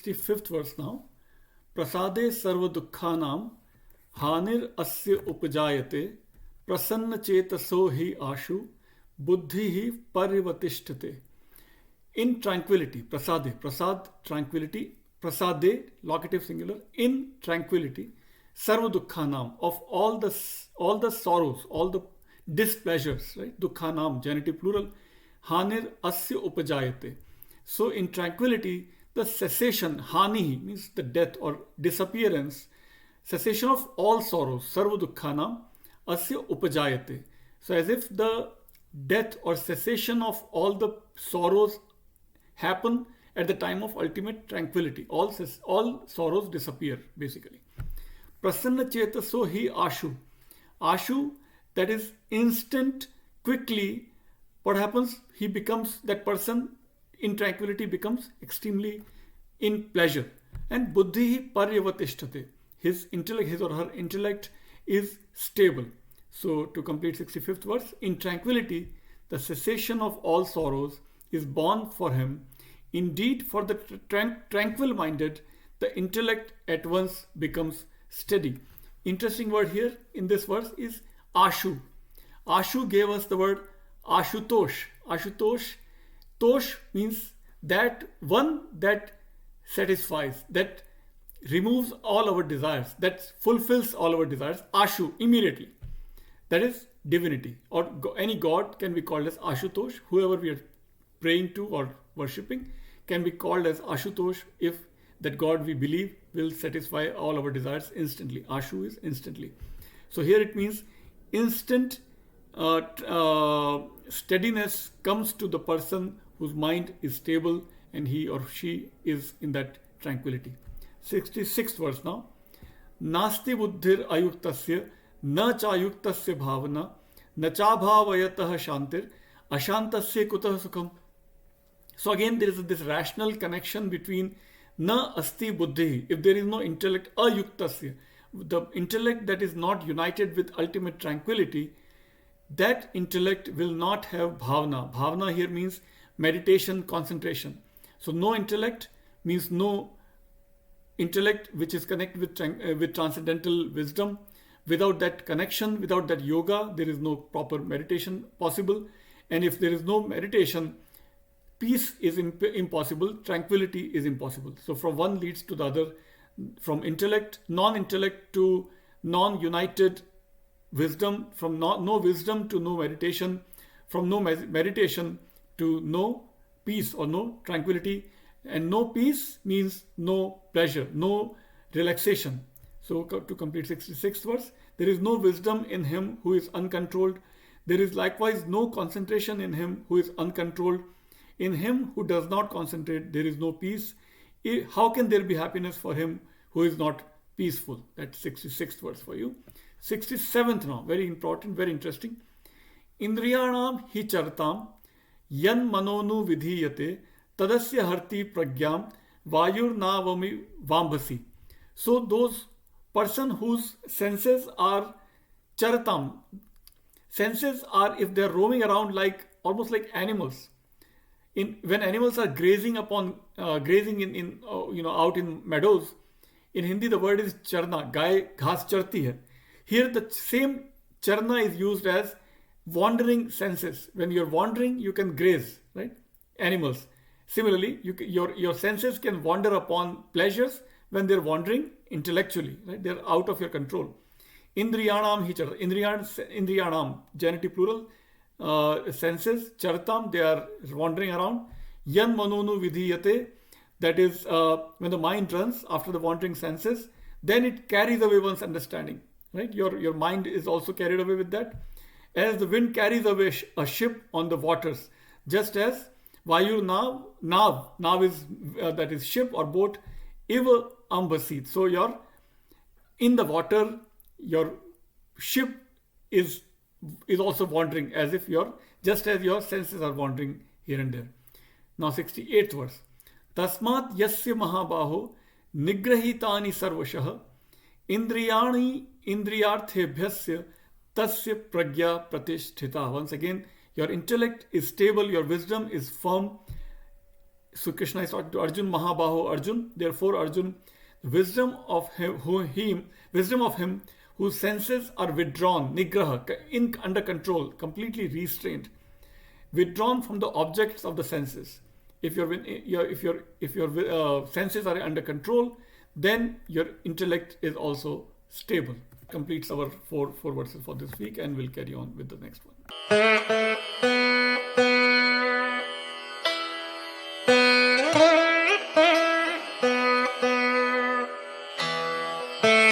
65th verse now. Prasade sarva dukkhanam hanir asya upajayate prasanna chetaso hi ashu buddhi hi parivatishtate. In tranquility, prasad, tranquility, prasade, locative singular, in tranquility, sarva dukkhanam, of all the sorrows, all the displeasures, right? Dukkhanam, genitive plural, hanir asya upajayate. So in tranquility, the cessation, hani means the death or disappearance, cessation of all sorrows, sarva dukkhanam, asya upajayate. So as if the death or cessation of all the sorrows happen at the time of ultimate tranquility. All sorrows disappear, basically. Prasanna chetaso hi ashu. Ashu, that is instant, quickly. What happens? He becomes, that person in tranquility becomes extremely in pleasure. And buddhi paryavatishtate. His intellect, his or her intellect is stable. So to complete 65th verse, in tranquility, the cessation of all sorrows is born for him. Indeed, for the tranquil-minded, the intellect at once becomes steady. Interesting word here in this verse is ashu. Ashu gave us the word ashutosh. Ashutosh. Tosh means that one that satisfies, that removes all our desires, that fulfills all our desires. Ashu, immediately. That is divinity, or any god can be called as Ashutosh. Whoever we are praying to or worshipping can be called as Ashutosh if that god we believe will satisfy all our desires instantly. Ashu is instantly. So here it means instant steadiness comes to the person whose mind is stable and he or she is in that tranquility. 66th verse now. Nasti buddhir ayuktasya na chayuktasya bhavana na chabhavayatah shantir ashantasya kutah sukham. So again there is this rational connection between na asti buddhi. If there is no intellect, ayuktasya, the intellect that is not united with ultimate tranquility, that intellect will not have bhavana. Bhavana here means meditation, concentration. So no intellect means no intellect which is connected with transcendental wisdom. Without that connection, without that yoga, there is no proper meditation possible. And if there is no meditation, peace is impossible, tranquility is impossible. So from one leads to the other, from intellect, non-intellect to non-united wisdom, from no wisdom to no meditation, from no meditation to no peace or no tranquility. And no peace means no pleasure, no relaxation. So to complete 66th verse, there is no wisdom in him who is uncontrolled. There is likewise no concentration in him who is uncontrolled. In him who does not concentrate, there is no peace. How can there be happiness for him who is not peaceful? That's 66th verse for you. 67th now, very important, very interesting. Indriyanam hi chartam yan manonu vidhiyate tadasya harti pragyam vayur navami vambhasi. So those person whose senses are chartam, senses are, if they are roaming around like almost like animals. When animals are grazing upon grazing in out in meadows, in Hindi the word is charna. Gai ghas charti hai. Here the same charna is used as wandering senses. When you're wandering, you can graze, right? Animals. Similarly, your senses can wander upon pleasures when they're wandering intellectually, right? They're out of your control. Indriyanam hi charta. Indriyanam, genitive plural. Senses, chartam, they are wandering around. Yan manonu vidhiyate, that is when the mind runs after the wandering senses, then it carries away one's understanding, right? Your mind is also carried away with that. As the wind carries away a ship on the waters, just as Vayur nav is that is ship or boat, iva ambasit. So you're in the water, your ship is also wandering, as if just as your senses are wandering here and there. Now 68th verse. Tasmat yasya mahabaho nigrahitani sarvashah Indriyani indriyarthebhyasya tasya pragya pratisthita. Once again, your intellect is stable, your wisdom is firm. So Krishna is talking to Arjun, Mahabaho Arjun. Therefore, Arjun, wisdom of him whose senses are withdrawn, nigraha, under control, completely restrained, withdrawn from the objects of the senses. If your senses are under control, then your intellect is also stable. Completes our four verses for this week, and we'll carry on with the next one.